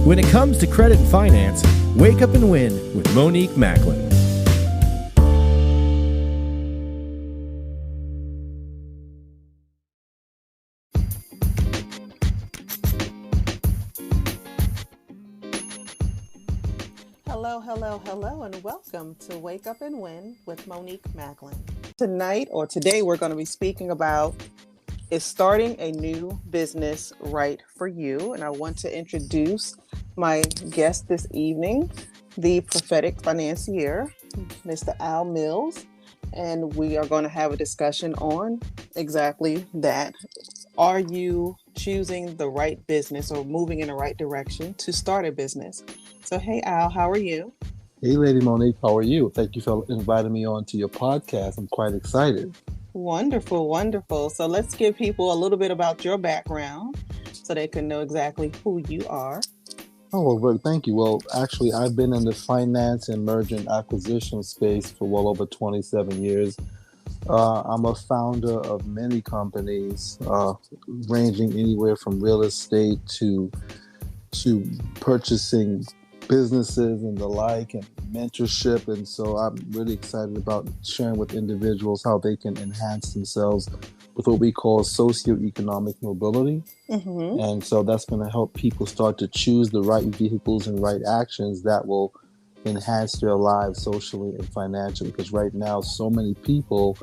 When it comes to credit and finance, wake up and win with Monique Macklin. Hello, and welcome to Wake Up and Win with Monique Macklin. Today, we're going to be speaking about, is starting a new business right for you? And I want to introduce my guest this evening, the prophetic financier, Mr. Al Mills. And we are going to have a discussion on exactly that. Are you choosing the right business or moving in the right direction to start a business? So, hey, Al, how are you? Hey, Lady Monique, how are you? Thank you for inviting me on to your podcast. I'm quite excited. Wonderful. So let's give people a little bit about your background so they can know exactly who you are. Oh, well, thank you. Well, actually, I've been in the finance and merger and acquisition space for well over 27 years. I'm a founder of many companies, ranging anywhere from real estate to purchasing businesses and the like, and mentorship. And so I'm really excited about sharing with individuals how they can enhance themselves with what we call socioeconomic mobility. Mm-hmm. And so that's going to help people start to choose the right vehicles and right actions that will enhance their lives socially and financially. Because right now, so many people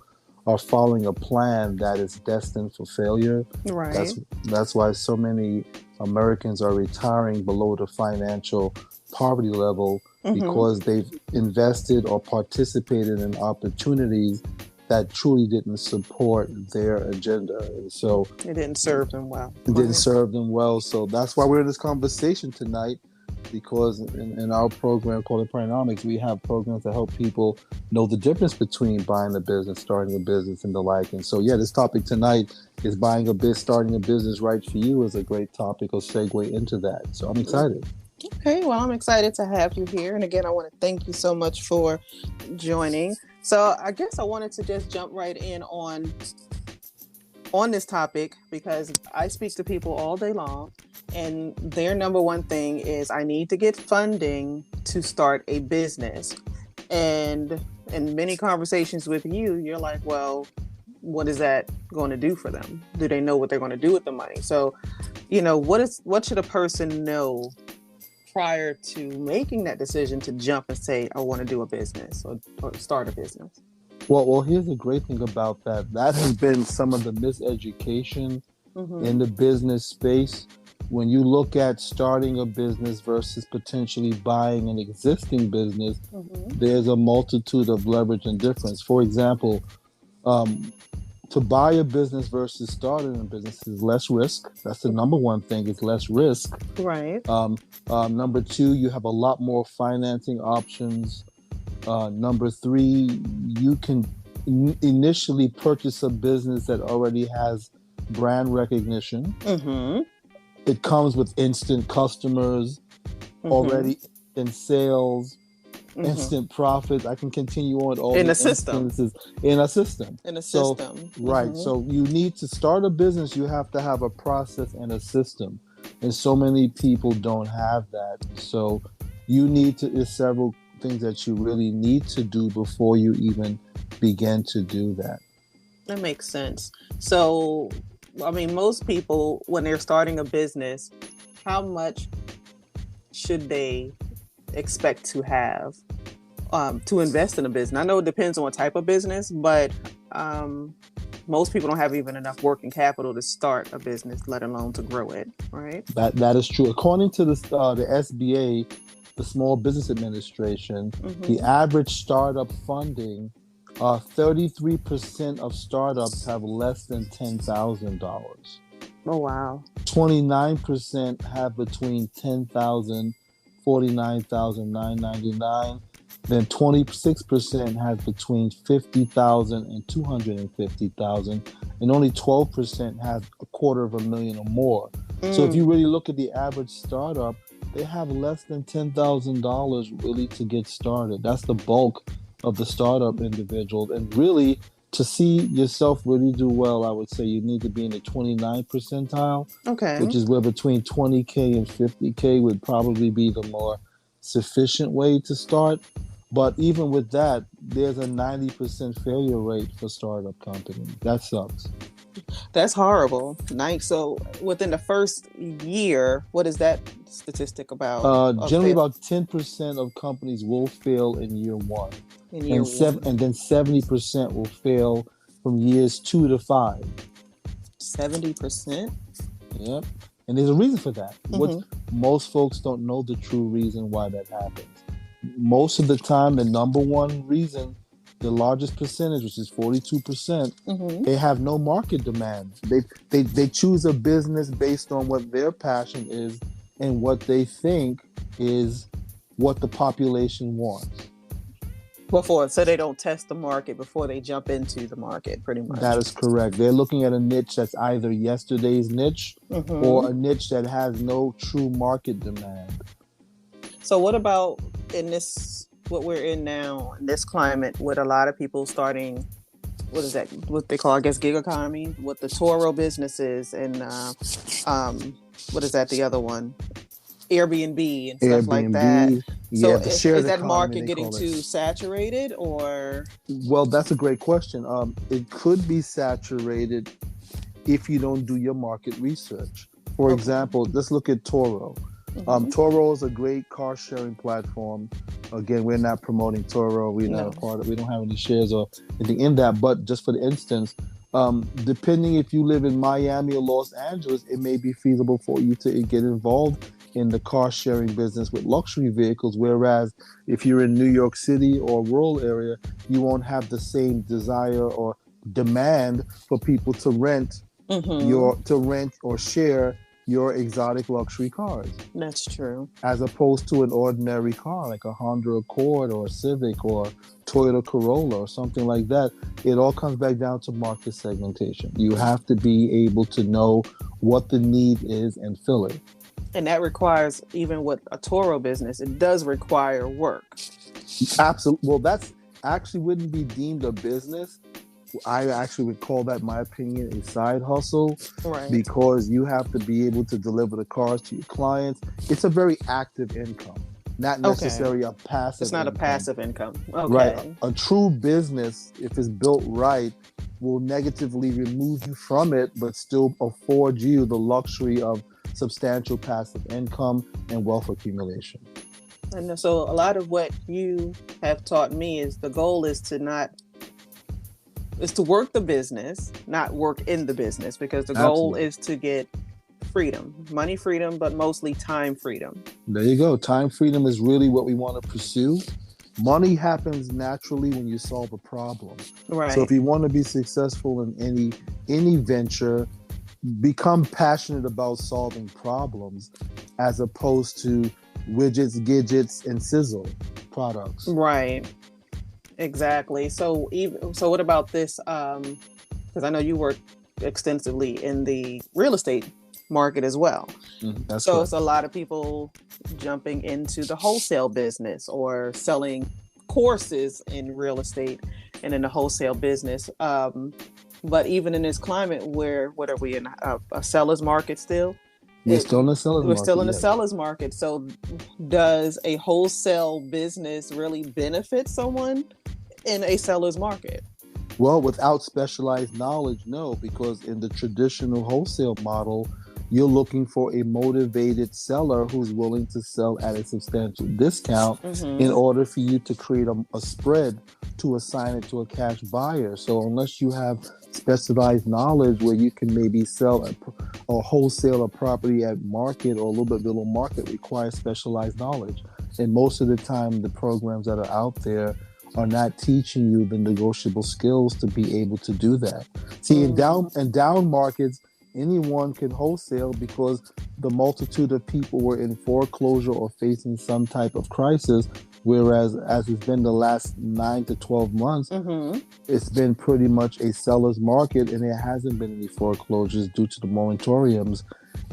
are following a plan that is destined for failure. Right. That's why so many Americans are retiring below the financial poverty level, because they've invested or participated in opportunities that truly didn't support their agenda. And so it didn't serve them well. So that's why we're in this conversation tonight, because in our program called Economics, we have programs that help people know the difference between buying a business, starting a business, and the like. And so, this topic tonight is starting a business right for you is a great topic or segue into that. So I'm excited. Okay, well, I'm excited to have you here. And again, I want to thank you so much for joining. So I guess I wanted to just jump right in on this topic, because I speak to people all day long, and their number one thing is, I need to get funding to start a business. And in many conversations with you, you're like, well, what is that going to do for them? Do they know what they're going to do with the money? So, what should a person know prior to making that decision to jump and say, I want to do a business or start a business? Well, here's the great thing about that. That has been some of the miseducation in the business space. When you look at starting a business versus potentially buying an existing business, there's a multitude of leverage and difference. For example, to buy a business versus starting a business is less risk. That's the number one thing, is less risk. Right. Number two, you have a lot more financing options. Number three, you can initially purchase a business that already has brand recognition. It comes with instant customers, already in sales, instant profits. I can continue on all in the a system. instances in a system. Right. So you need to start a business. You have to have a process and a system, and so many people don't have that. So there's several things that you really need to do before you even begin to do that. That makes sense. So, I mean, most people, when they're starting a business, how much should they expect to have to invest in a business? I know it depends on what type of business, but most people don't have even enough working capital to start a business, let alone to grow it, right? That is true. According to the SBA, the Small Business Administration, the average startup funding, 33% of startups have less than $10,000. Oh, wow. 29% have between $10,000, $49,999. Then 26% has between $50,000 and $250,000, and only 12% has $250,000 or more. So if you really look at the average startup, they have less than $10,000 really to get started. That's the bulk of the startup individuals. And really, to see yourself really do well, I would say you need to be in the 29th percentile, Okay. which is where between 20K and 50K would probably be the more sufficient way to start. But even with that, there's a 90% failure rate for startup companies. That sucks. That's horrible. Nice. So within the first year, what is that statistic about of Generally, fail about 10% of companies will fail in year one, in year one? and then 70% will fail from years 2 to 5. 70%. Yep. And there's a reason for that. What Mm-hmm. most folks don't know the true reason why that happens. Most of the time, the number one reason, the largest percentage, which is 42%, Mm-hmm. they have no market demand. They choose a business based on what their passion is and what they think is what the population wants. So they don't test the market before they jump into the market, pretty That much. is correct. They're looking at a niche that's either yesterday's niche Mm-hmm. or a niche that has no true market demand. So what about in this, what we're in now, in this climate, with a lot of people starting, what is that, what they call, I guess, gig economy, with the Toro businesses and what is that, the other one? Airbnb and stuff like that. Airbnb, yeah, So the shared is that economy, market they getting call too it. saturated, or? Well, that's a great question. It could be saturated if you don't do your market research. For Okay. example, let's look at Toro. Mm-hmm. Toro is a great car sharing platform. Again, we're not promoting Toro. We're not a part of. We don't have any shares or anything in that. But just for the instance, depending if you live in Miami or Los Angeles, it may be feasible for you to get involved in the car sharing business with luxury vehicles. Whereas if you're in New York City or rural area, you won't have the same desire or demand for people to rent Mm-hmm. or share your exotic luxury cars, That's true. as opposed to an ordinary car like a Honda Accord or a Civic or Toyota Corolla or something like that. It all comes back down to market segmentation. You have to be able to know what the need is and fill it. And that requires, even with a Toro business, it does require work. Absolutely. Well, that's actually wouldn't be deemed a business. I actually would call that, in my opinion, a side hustle, Right. because you have to be able to deliver the cars to your clients. It's a very active income, not Okay. necessarily a It's passive not a income. passive income. Right. Okay. A true business, if it's built right, will negatively remove you from it, but still afford you the luxury of substantial passive income and wealth accumulation. And so a lot of what you have taught me is the goal is to work the business, not work in the business, because the goal Absolutely. is to get freedom, money freedom, but mostly time freedom. There you go. Time freedom is really what we want to pursue. Money happens naturally when you solve a problem. Right. So if you want to be successful in any venture, become passionate about solving problems as opposed to widgets, gadgets, and sizzle products. Right. Exactly. So what about this? Because I know you work extensively in the real estate market as well. That's So correct. it's a lot of people jumping into the wholesale business or selling courses in real estate and in the wholesale business. But even in this climate where, what are we in, a seller's market still? We're still in the seller's We're market. still in the Yes. seller's market. So does a wholesale business really benefit someone in a seller's market? Well, without specialized knowledge, no, because in the traditional wholesale model, you're looking for a motivated seller who's willing to sell at a substantial discount in order for you to create a spread to assign it to a cash buyer. So unless you have specialized knowledge where you can maybe sell or wholesale a property at market or a little bit below market, requires specialized knowledge. And most of the time, the programs that are out there are not teaching you the negotiable skills to be able to do that. See, in down markets, anyone can wholesale because the multitude of people were in foreclosure or facing some type of crisis. Whereas, as it's been the last 9 to 12 months, it's been pretty much a seller's market, and there hasn't been any foreclosures due to the moratoriums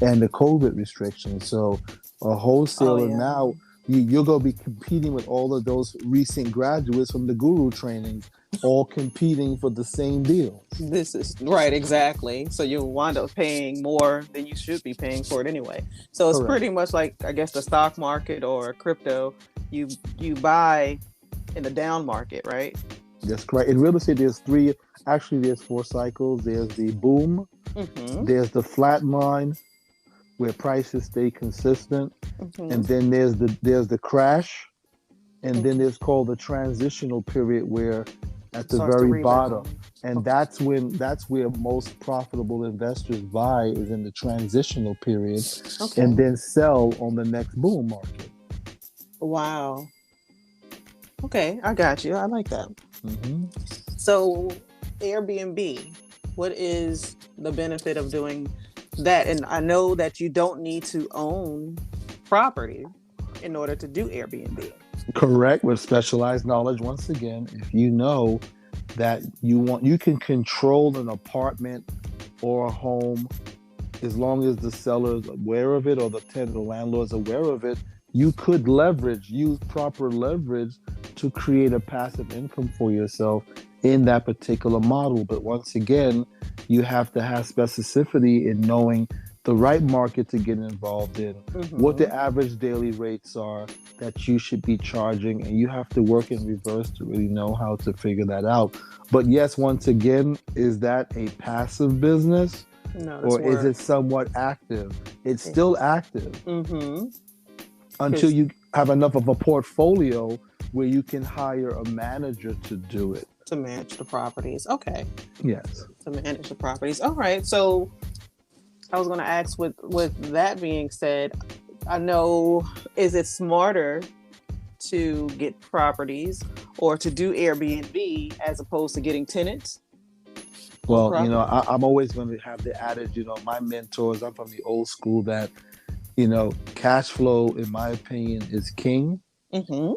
and the COVID restrictions. So, a wholesaler now, you're going to be competing with all of those recent graduates from the guru trainings all competing for the same deals. This is right, exactly. So you'll wind up paying more than you should be paying for it anyway. So it's Correct. pretty much like, I guess, the stock market or crypto. You buy in the down market, right? That's correct. In real estate, there's four cycles. There's the boom, Mm-hmm. there's the flat line where prices stay consistent, Mm-hmm. and then there's the crash, and then Mm-hmm. there's called the transitional period where at the Starts to very rebound. bottom, and Okay. that's where most profitable investors buy is in the transitional period, Okay. and then sell on the next boom market. Wow. Okay, I got you. I like that. Hmm. So, Airbnb, what is the benefit of doing that? And I know that you don't need to own property in order to do Airbnb. Correct, with specialized knowledge. Once again, if you know that you can control an apartment or a home as long as the seller is aware of it or the tenant, the landlord is aware of it, you could use proper leverage to create a passive income for yourself in that particular model. But once again, you have to have specificity in knowing the right market to get involved in, what Mm-hmm. the average daily rates are that you should be charging, and you have to work in reverse to really know how to figure that out. But yes, once again, is that a passive business? No, that's Or is work. it somewhat active? It's Yeah. still active Mm-hmm. until Because you have enough of a portfolio where you can hire a manager to do it. to manage the properties. Okay. Yes. To manage the properties. All right. So I was going to ask, with that being said, I know, is it smarter to get properties or to do Airbnb as opposed to getting tenants on Well, property? I'm always going to have the adage, my mentors, I'm from the old school that, cash flow, in my opinion, is king. Mm-hmm.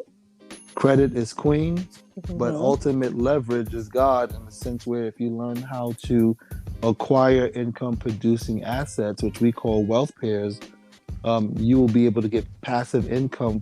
Credit is queen, but Mm-hmm. ultimate leverage is God, in the sense where if you learn how to acquire income producing assets, which we call wealth pairs, you will be able to get passive income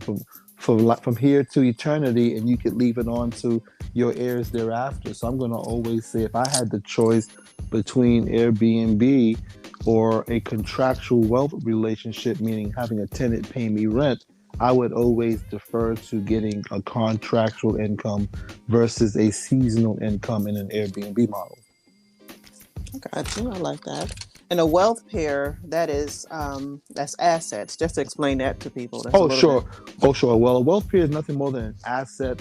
from here to eternity, and you could leave it on to your heirs thereafter. So I'm going to always say, if I had the choice between Airbnb or a contractual wealth relationship, meaning having a tenant pay me rent, I would always defer to getting a contractual income versus a seasonal income in an Airbnb model. Got you. I like that. And a wealth pair, that's assets. Just to explain that to people, that's a Oh, little bit. sure. Oh, sure. Well, a wealth pair is nothing more than an asset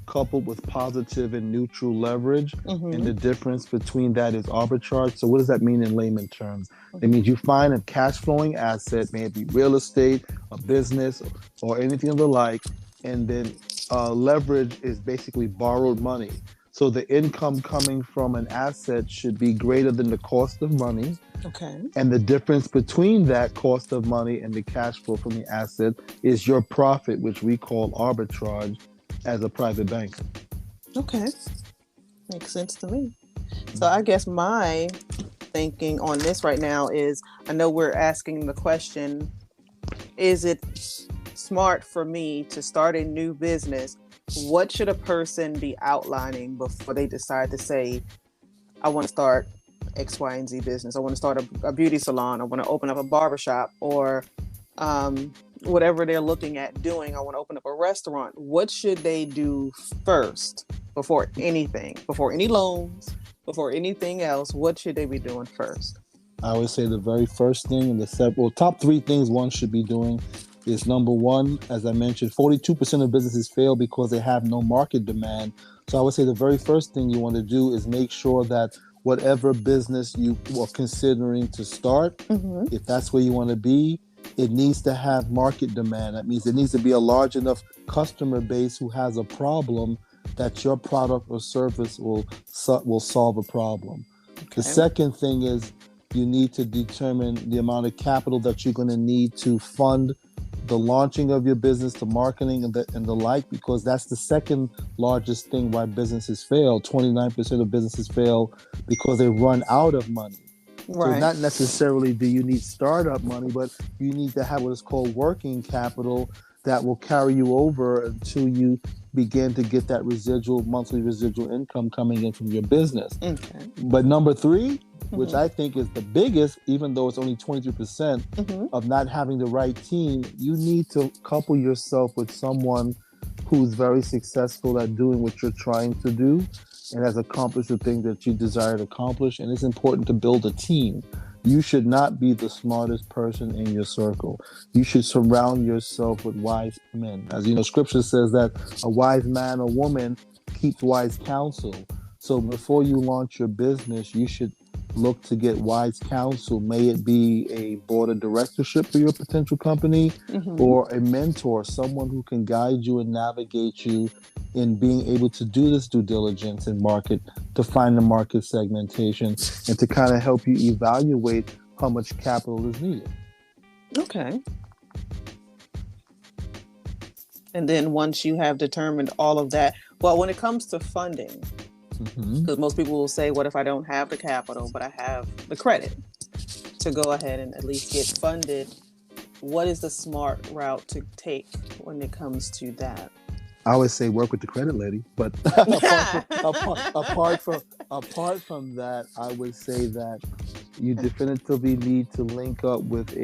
coupled with positive and neutral leverage. And Mm-hmm. the difference between that is arbitrage. So, what does that mean in layman terms? It Mm-hmm. means you find a cash flowing asset, maybe real estate, a business, or anything of the like. And then leverage is basically borrowed money. So, the income coming from an asset should be greater than the cost of money, Okay. and the difference between that cost of money and the cash flow from the asset is your profit, which we call arbitrage as a private banker. Okay. Makes sense to me. So I guess my thinking on this right now is, I know we're asking the question, is it smart for me to start a new business? What should a person be outlining before they decide to say, I want to start X, Y, and Z business? I want to start a beauty salon. I want to open up a barbershop, or um, whatever they're looking at doing. I want to open up a restaurant. What should they do first before anything, before any loans, before anything else? What should they be doing first? I would say the very first thing, top three things one should be doing is number one, as I mentioned, 42% of businesses fail because they have no market demand. So I would say the very first thing you want to do is make sure that whatever business you are considering to start, Mm-hmm. if that's where you want to be, it needs to have market demand. That means it needs to be a large enough customer base who has a problem that your product or service will solve a problem. The Okay. second thing is you need to determine the amount of capital that you're going to need to fund the launching of your business, the marketing, and the like, because that's the second largest thing why businesses fail. 29% of businesses fail because they run out of money. So Right. not necessarily do you need startup money, but you need to have what is called working capital that will carry you over until you begin to get that monthly residual income coming in from your business. Okay. But number three, which I think is the biggest, even though it's only 23% of not having the right team, you need to couple yourself with someone who's very successful at doing what you're trying to do and has accomplished the thing that you desire to accomplish. And it's important to build a team. You should not be the smartest person in your circle. You should surround yourself with wise men. As you know, scripture says that a wise man or woman keeps wise counsel. So before you launch your business, you should look to get wise counsel. May it be a board of directorship for your potential company or a mentor, someone who can guide you and navigate you in being able to do this due diligence in market, to find the market segmentation, and to kind of help you evaluate how much capital is needed. Okay. And then once you have determined all of that, well, when it comes to funding, because most people will say, what if I don't have the capital, but I have the credit to go ahead and at least get funded? What is the smart route to take when it comes to that? I always say work with the credit lady, but apart from that, I would say that you definitively need to link up with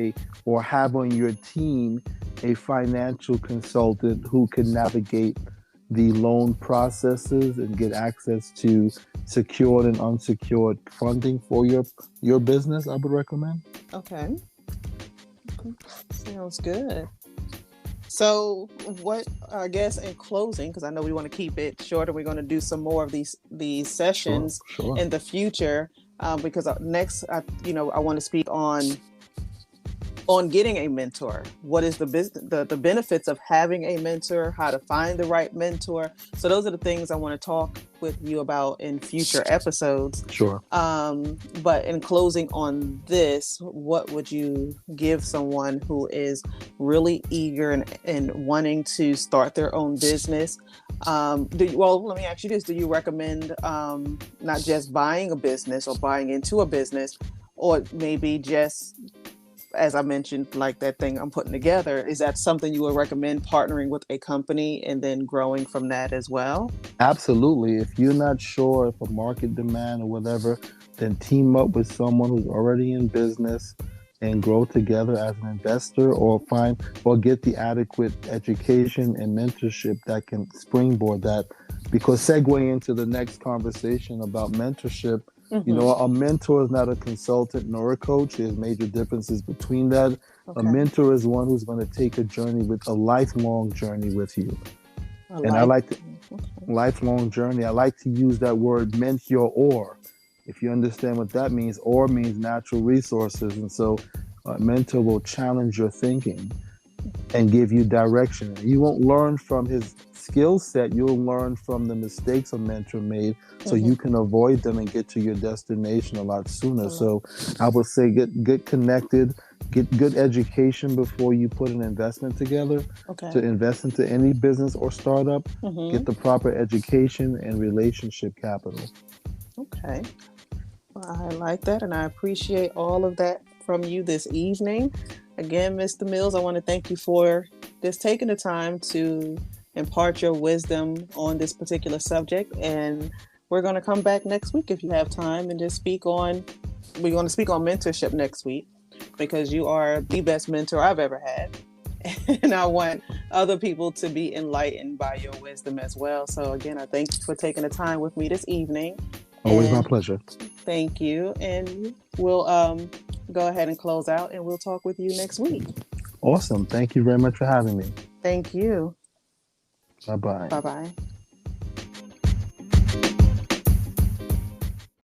or have on your team a financial consultant who can navigate the loan processes and get access to secured and unsecured funding for your business. I would recommend. Okay. Sounds good. So what, I guess in closing, because I know we want to keep it short and we're going to do some more of these sessions in the future, because next, I want to speak on getting a mentor. What is the benefits of having a mentor, how to find the right mentor. So those are the things I want to talk with you about in future episodes. Sure. But in closing on this, what would you give someone who is really eager and wanting to start their own business? Let me ask you this. Do you recommend not just buying a business or buying into a business, or maybe just, as I mentioned, like that thing I'm putting together, is that something you would recommend, partnering with a company and then growing from that as well? Absolutely. If you're not sure if a market demand or whatever, then team up with someone who's already in business and grow together as an investor, or get the adequate education and mentorship that can springboard that. Because segue into the next conversation about mentorship, a mentor is not a consultant nor a coach. There's major differences between that. Okay. A mentor is one who's going to take a lifelong journey with you. Lifelong journey. I like to use that word mentor, if you understand what that means. Or means natural resources. And so a mentor will challenge your thinking and give you direction. You won't learn from his skill set, you'll learn from the mistakes a mentor made, so you can avoid them and get to your destination a lot sooner. So I would say get connected, get good education before you put an investment together. To invest into any business or startup. Get the proper education and relationship capital. Okay. Well, I like that, and I appreciate all of that from you this evening. Again, Mr. Mills, I want to thank you for just taking the time to impart your wisdom on this particular subject. And we're going to come back next week if you have time and just we're going to speak on mentorship next week, because you are the best mentor I've ever had. And I want other people to be enlightened by your wisdom as well. So again, I thank you for taking the time with me this evening. Always my pleasure. Thank you. And we'll go ahead and close out, and we'll talk with you next week. Awesome. Thank you very much for having me. Thank you. Bye-bye. Bye-bye.